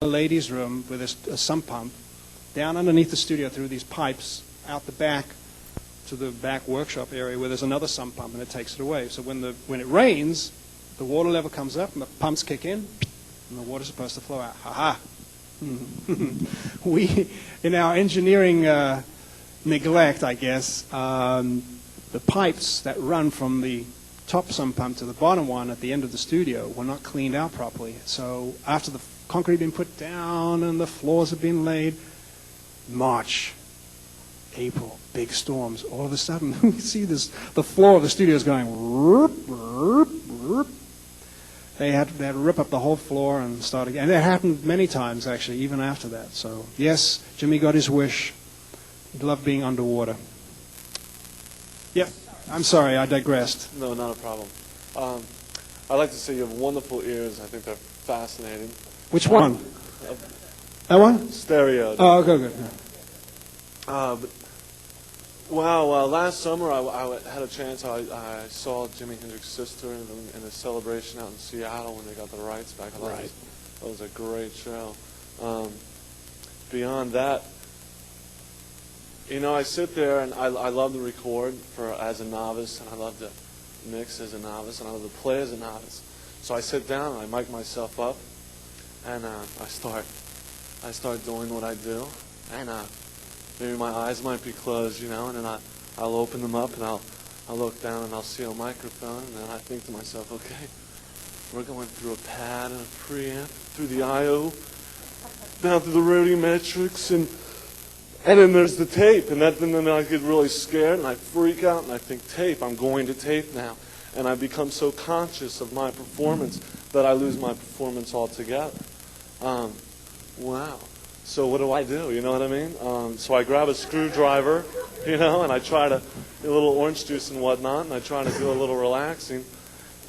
a ladies' room with a sump pump down underneath the studio through these pipes out the back to the back workshop area where there's another sump pump, and it takes it away. So when it rains, the water level comes up and the pumps kick in, and the water's supposed to flow out. Ha-ha. We, in our engineering neglect, I guess, the pipes that run from the top sump pump to the bottom one at the end of the studio were not cleaned out properly. So after the concrete had been put down and the floors had been laid, March, April, big storms, all of a sudden we see the floor of the studio is going whoop, whoop, whoop. They had to rip up the whole floor and start again. And it happened many times, actually, even after that. So, yes, Jimmy got his wish. He loved being underwater. Yeah, I'm sorry, I digressed. No, not a problem. I'd like to say you have wonderful ears. I think they're fascinating. Which one? That one? Stereo. Oh, good. Last summer I had a chance. I saw Jimi Hendrix's sister in a celebration out in Seattle when they got the rights back. That was a great show. Beyond that, I sit there and I love to record as a novice, and I love to mix as a novice, and I love to play as a novice. So I sit down and I mic myself up, and I start doing what I do, and maybe my eyes might be closed, and then I'll open them up and I'll look down and I'll see a microphone, and then I think to myself, okay, we're going through a pad and a preamp, through the I/O, down through the radiometrics, and then there's the tape, and then I get really scared and I freak out and I think, tape, I'm going to tape now, and I become so conscious of my performance that I lose my performance altogether. Wow. So what do I do? You know what I mean? So I grab a screwdriver, and I try to, a little orange juice and whatnot, and I try to do a little relaxing.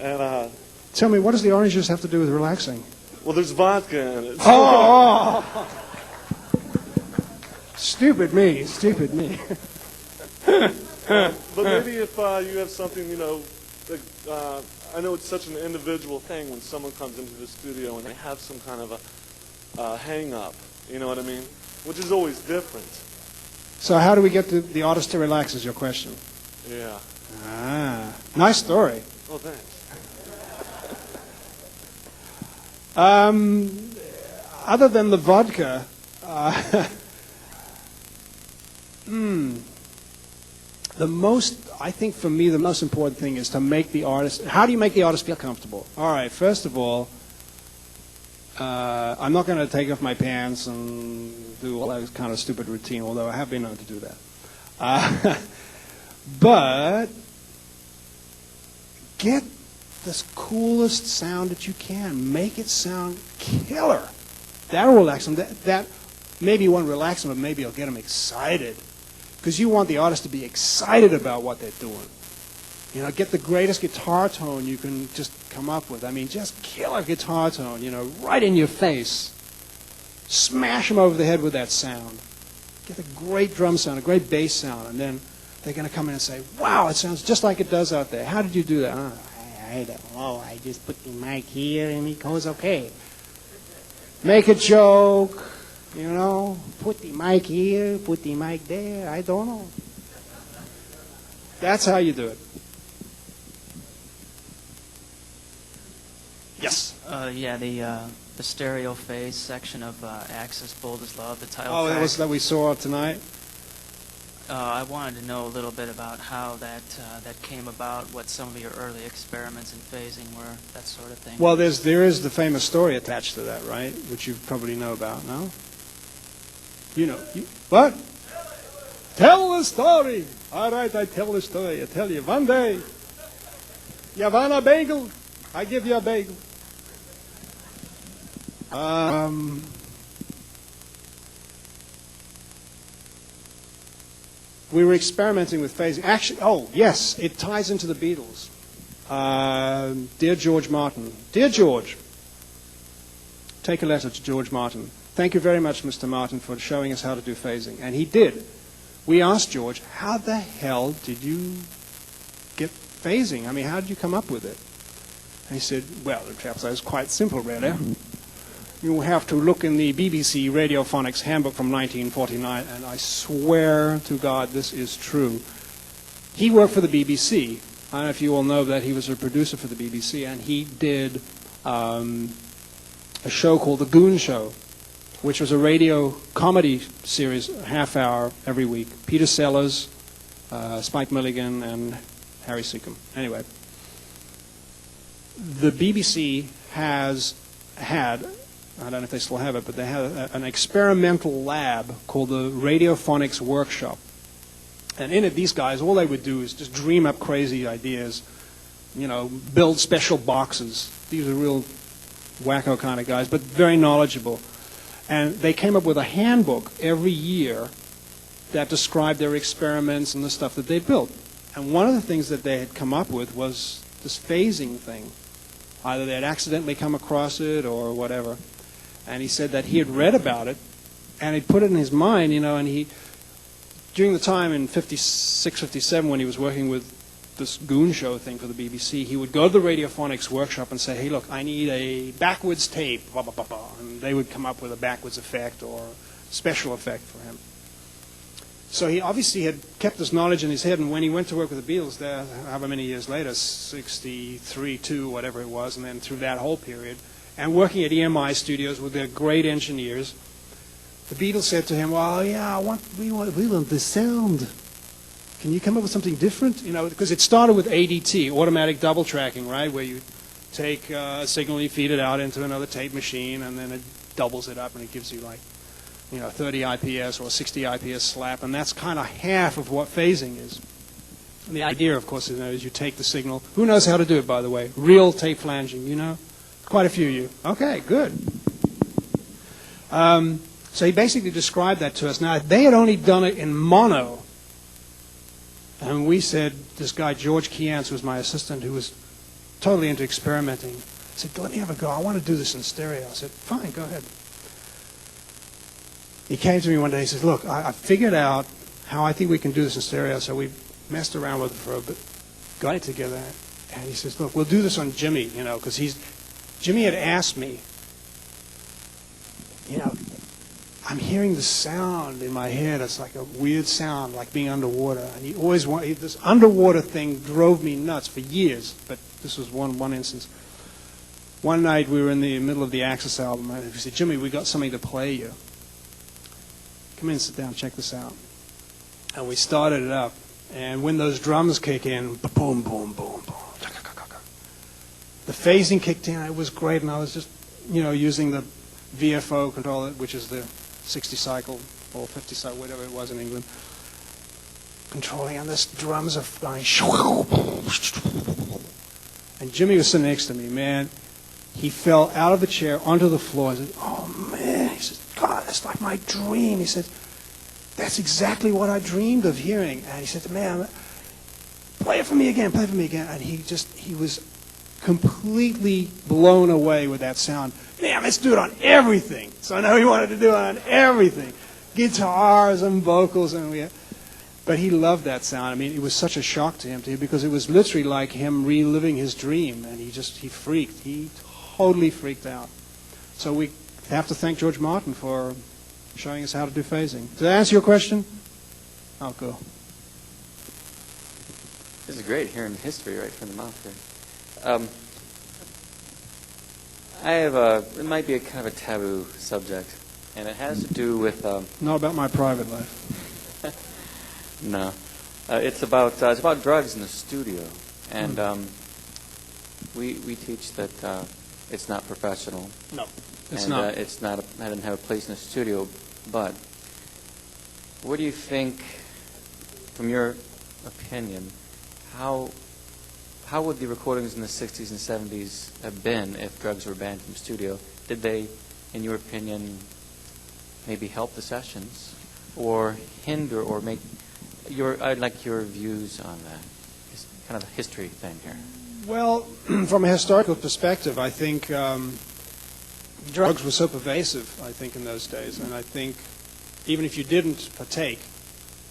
And tell me, what does the orange juice have to do with relaxing? Well, there's vodka in it. Oh! Stupid me. But maybe if you have something, I know it's such an individual thing when someone comes into the studio and they have some kind of a hang-up. You know what I mean? Which is always different. So how do we get the artist to relax is your question? Yeah. Ah, nice story. Oh, thanks. Other than the vodka, I think for me, the most important thing is to make the artist, how do you make the artist feel comfortable? All right, first of all, I'm not going to take off my pants and do all that kind of stupid routine, although I have been known to do that. But get the coolest sound that you can. Make it sound killer. That'll relax them. That maybe won't relax them, but maybe it'll get them excited. Because you want the artist to be excited about what they're doing. Get the greatest guitar tone you can just come up with. I mean, just kill a guitar tone, right in your face. Smash them over the head with that sound. Get a great drum sound, a great bass sound, and then they're going to come in and say, wow, it sounds just like it does out there. How did you do that? I don't know. I just put the mic here and it goes okay. Make a joke, put the mic here, put the mic there. I don't know. That's how you do it. Yes. The stereo phase section of Axis Bold as Love, the title track. That was that we saw tonight? I wanted to know a little bit about how that came about, what some of your early experiments in phasing were, that sort of thing. Well, there is the famous story attached to that, right? Which you probably know about, no? What? Tell the story. All right, I tell the story. I tell you, one day, you want a bagel? I give you a bagel. We were experimenting with phasing. Actually, yes, it ties into the Beatles. Dear George Martin. Dear George, take a letter to George Martin. Thank you very much, Mr. Martin, for showing us how to do phasing. And he did. We asked George, how the hell did you get phasing? I mean, how did you come up with it? And he said, well, perhaps that was quite simple, really. You have to look in the BBC Radiophonics Handbook from 1949, and I swear to God this is true. He worked for the BBC. I don't know if you all know that he was a producer for the BBC, and he did a show called The Goon Show, which was a radio comedy series, a half hour every week. Peter Sellers, Spike Milligan, and Harry Seacombe. Anyway, the BBC has had, I don't know if they still have it, but they had an experimental lab called the Radiophonics Workshop. And in it, these guys, all they would do is just dream up crazy ideas, you know, build special boxes. These are real wacko kind of guys, but very knowledgeable. And they came up with a handbook every year that described their experiments and the stuff that they built. And one of the things that they had come up with was this phasing thing. Either they had accidentally come across it or whatever. And he said that he had read about it, and he put it in his mind, you know, and he, during the time in 56, 57, when he was working with this Goon Show thing for the BBC, he would go to the Radiophonics Workshop and say, hey, look, I need a backwards tape, blah, blah, blah, blah. And they would come up with a backwards effect or special effect for him. So he obviously had kept this knowledge in his head, and when he went to work with the Beatles there, however many years later, 63, 2, whatever it was, and then through that whole period, and working at EMI Studios with their great engineers, the Beatles said to him, well, yeah, we want this sound. Can you come up with something different? You know, because it started with ADT, automatic double tracking, right, where you take a signal, you feed it out into another tape machine, and then it doubles it up, and it gives you like, you know, 30 IPS or 60 IPS slap, and that's kind of half of what phasing is. And the idea, of course, is you take the signal. Who knows how to do it, by the way? Real tape flanging, you know? Quite a few of you. Okay, good. So he basically described that to us. Now, they had only done it in mono. And we said, this guy, George Kiance, who was my assistant, who was totally into experimenting, said, let me have a go. I want to do this in stereo. I said, fine, go ahead. He came to me one day and he says, look, I figured out how I think we can do this in stereo. So we messed around with it for a bit, got it together. And he says, look, we'll do this on Jimmy, you know, because Jimmy had asked me, you know, I'm hearing the sound in my head. It's like a weird sound, like being underwater. And he always wanted, this underwater thing drove me nuts for years, but this was one instance. One night we were in the middle of the Axis album, and he said, Jimmy, we got something to play you. Come in, sit down, check this out. And we started it up, and when those drums kick in, boom, boom, boom, boom, the phasing kicked in. It was great, and I was just, you know, using the VFO controller, which is the 60 cycle or 50 cycle, whatever it was in England, controlling, and this drums are flying. And Jimmy was sitting next to me, man. He fell out of the chair onto the floor. I said, oh, man. He said, God, that's like my dream. He said, that's exactly what I dreamed of hearing. And he said, man, play it for me again, play it for me again. And he was completely blown away with that sound. Man, let's do it on everything. So I know he wanted to do it on everything. Guitars and vocals. But he loved that sound. I mean, it was such a shock to him, because it was literally like him reliving his dream. And he freaked. He totally freaked out. So we have to thank George Martin for showing us how to do phasing. Did I answer your question? Oh, cool. This is great, hearing history right from the mouth here. It might be a kind of a taboo subject, and it has to do with... Not about my private life. No. It's about drugs in the studio, and we teach that it's not professional. No, it's and, not. It doesn't have a place in the studio. But what do you think, from your opinion, how would the recordings in the 60s and 70s have been if drugs were banned from the studio? Did they, in your opinion, maybe help the sessions, or hinder, or make I'd like your views on that. It's kind of a history thing here. Well, from a historical perspective, I think drugs were so pervasive, I think, in those days. And I think even if you didn't partake,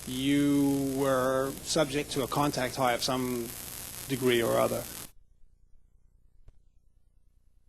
you were subject to a contact high of some degree or other.